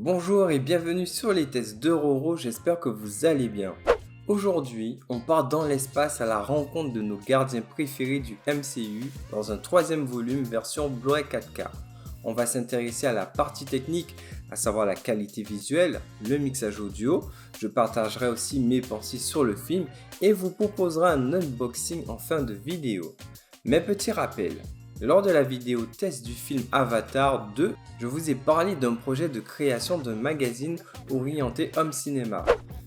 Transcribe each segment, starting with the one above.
Bonjour et bienvenue sur les tests de Roro, j'espère que vous allez bien. Aujourd'hui, on part dans l'espace à la rencontre de nos gardiens préférés du MCU dans un troisième volume version Blu-ray 4K. On va s'intéresser à la partie technique, à savoir la qualité visuelle, le mixage audio. Je partagerai aussi mes pensées sur le film et vous proposerai un unboxing en fin de vidéo. Mais petit rappel, lors de la vidéo test du film Avatar 2, je vous ai parlé d'un projet de création d'un magazine orienté home cinéma.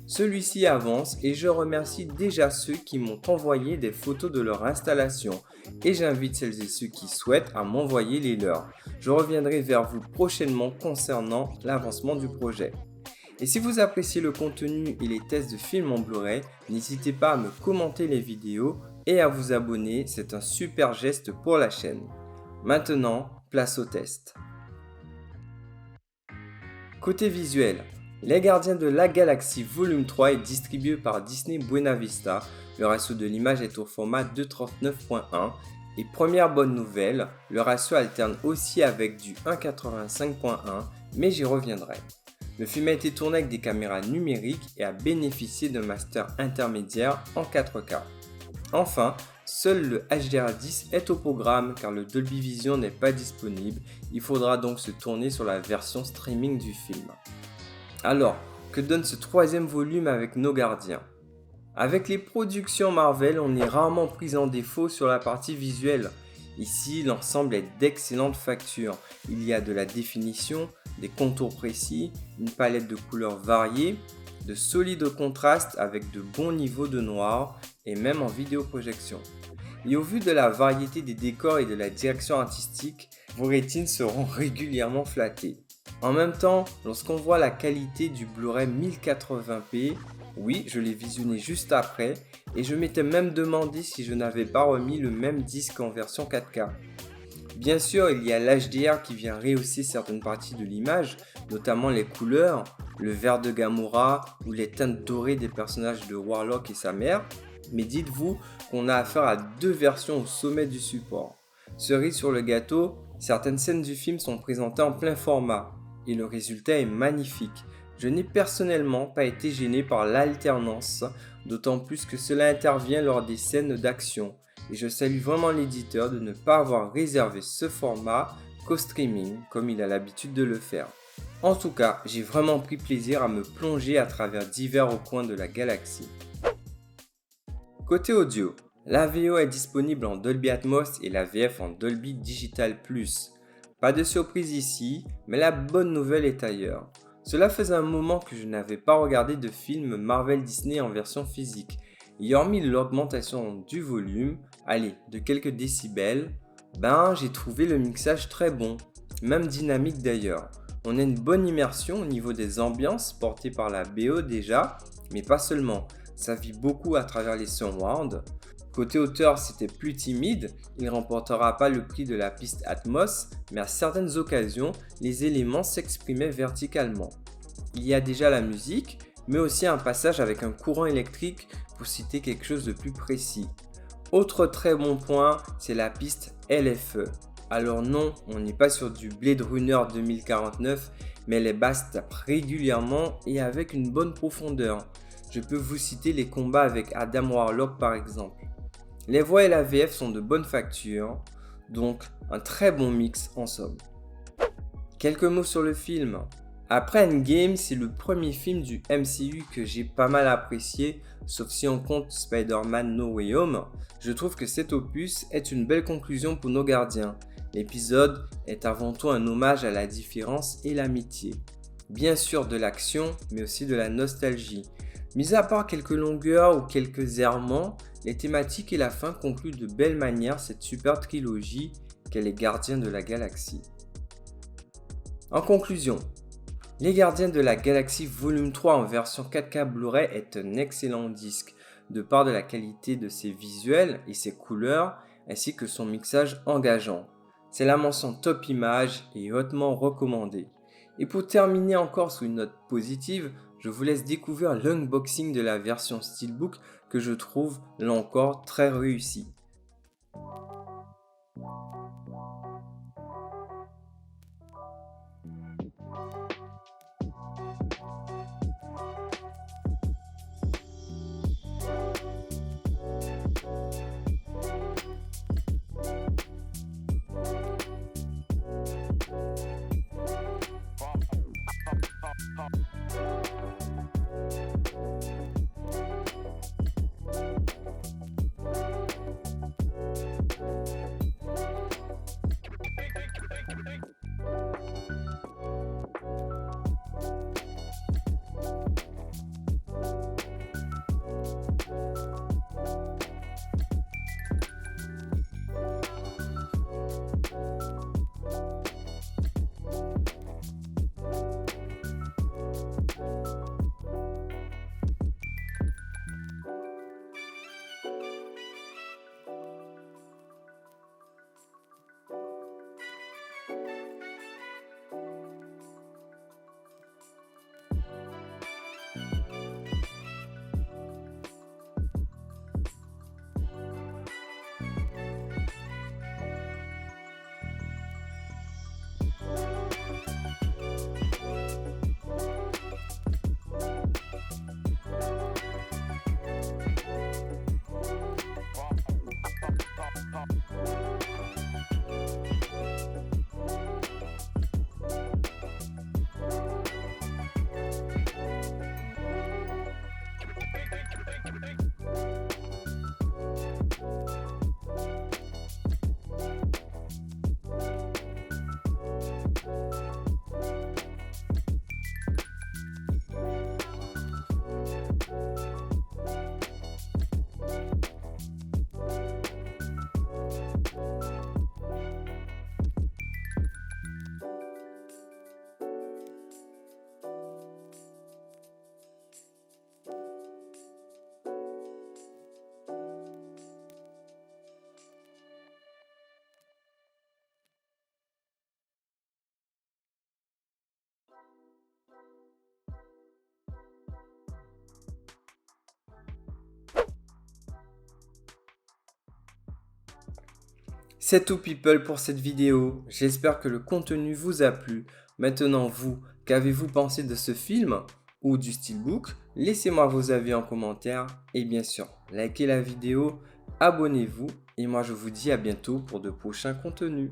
Celui-ci avance et je remercie déjà ceux qui m'ont envoyé des photos de leur installation et j'invite celles et ceux qui souhaitent à m'envoyer les leurs. Je reviendrai vers vous prochainement concernant l'avancement du projet. Et si vous appréciez le contenu et les tests de films en Blu-ray, n'hésitez pas à me commenter les vidéos et à vous abonner, c'est un super geste pour la chaîne. Maintenant, place au test. Côté visuel, Les Gardiens de la Galaxie Volume 3 est distribué par Disney Buena Vista. Le ratio de l'image est au format 2:39.1. Et première bonne nouvelle, le ratio alterne aussi avec du 1:85.1, mais j'y reviendrai. Le film a été tourné avec des caméras numériques et a bénéficié d'un master intermédiaire en 4K. Enfin, seul le HDR10 est au programme car le Dolby Vision n'est pas disponible, il faudra donc se tourner sur la version streaming du film. Alors, que donne ce troisième volume avec nos gardiens? Avec les productions Marvel, on est rarement pris en défaut sur la partie visuelle. Ici, l'ensemble est d'excellente facture. Il y a de la définition, des contours précis, une palette de couleurs variées, de solides contrastes avec de bons niveaux de noir et même en vidéoprojection. Et au vu de la variété des décors et de la direction artistique, vos rétines seront régulièrement flattées. En même temps, lorsqu'on voit la qualité du Blu-ray 1080p, oui, je l'ai visionné juste après, et je m'étais même demandé si je n'avais pas remis le même disque en version 4K. Bien sûr, il y a l'HDR qui vient rehausser certaines parties de l'image, notamment les couleurs, le vert de Gamora ou les teintes dorées des personnages de Warlock et sa mère, mais dites-vous qu'on a affaire à deux versions au sommet du support. Cerise sur le gâteau, certaines scènes du film sont présentées en plein format, et le résultat est magnifique. Je n'ai personnellement pas été gêné par l'alternance, d'autant plus que cela intervient lors des scènes d'action, et je salue vraiment l'éditeur de ne pas avoir réservé ce format qu'au streaming, comme il a l'habitude de le faire. En tout cas, j'ai vraiment pris plaisir à me plonger à travers divers recoins de la galaxie. Côté audio, la VO est disponible en Dolby Atmos et la VF en Dolby Digital Plus. Pas de surprise ici, mais la bonne nouvelle est ailleurs. Cela faisait un moment que je n'avais pas regardé de film Marvel Disney en version physique. Et hormis l'augmentation du volume, allez, de quelques décibels, j'ai trouvé le mixage très bon, même dynamique d'ailleurs. On a une bonne immersion au niveau des ambiances portées par la BO déjà, mais pas seulement. Ça vit beaucoup à travers les surrounds. Côté auteur, c'était plus timide, il ne remportera pas le prix de la piste Atmos, mais à certaines occasions, les éléments s'exprimaient verticalement. Il y a déjà la musique, mais aussi un passage avec un courant électrique pour citer quelque chose de plus précis. Autre très bon point, c'est la piste LFE. Alors non, on n'est pas sur du Blade Runner 2049, mais les basses tapent régulièrement et avec une bonne profondeur. Je peux vous citer les combats avec Adam Warlock par exemple. Les voix et la VF sont de bonne facture, donc un très bon mix en somme. Quelques mots sur le film. Après Endgame, c'est le premier film du MCU que j'ai pas mal apprécié, sauf si on compte Spider-Man No Way Home. Je trouve que cet opus est une belle conclusion pour nos gardiens. L'épisode est avant tout un hommage à la différence et l'amitié. Bien sûr de l'action, mais aussi de la nostalgie. Mis à part quelques longueurs ou quelques errements, les thématiques et la fin concluent de belle manière cette super trilogie qu'est les Gardiens de la Galaxie. En conclusion, Les Gardiens de la Galaxie Volume 3 en version 4K Blu-ray est un excellent disque, de par de la qualité de ses visuels et ses couleurs, ainsi que son mixage engageant. C'est la mention top image et hautement recommandée. Et pour terminer encore sous une note positive, je vous laisse découvrir l'unboxing de la version Steelbook que je trouve là encore très réussi. C'est tout people pour cette vidéo. J'espère que le contenu vous a plu. Maintenant vous, qu'avez-vous pensé de ce film ou du steelbook? Laissez-moi vos avis en commentaire et bien sûr, likez la vidéo, abonnez-vous et moi je vous dis à bientôt pour de prochains contenus.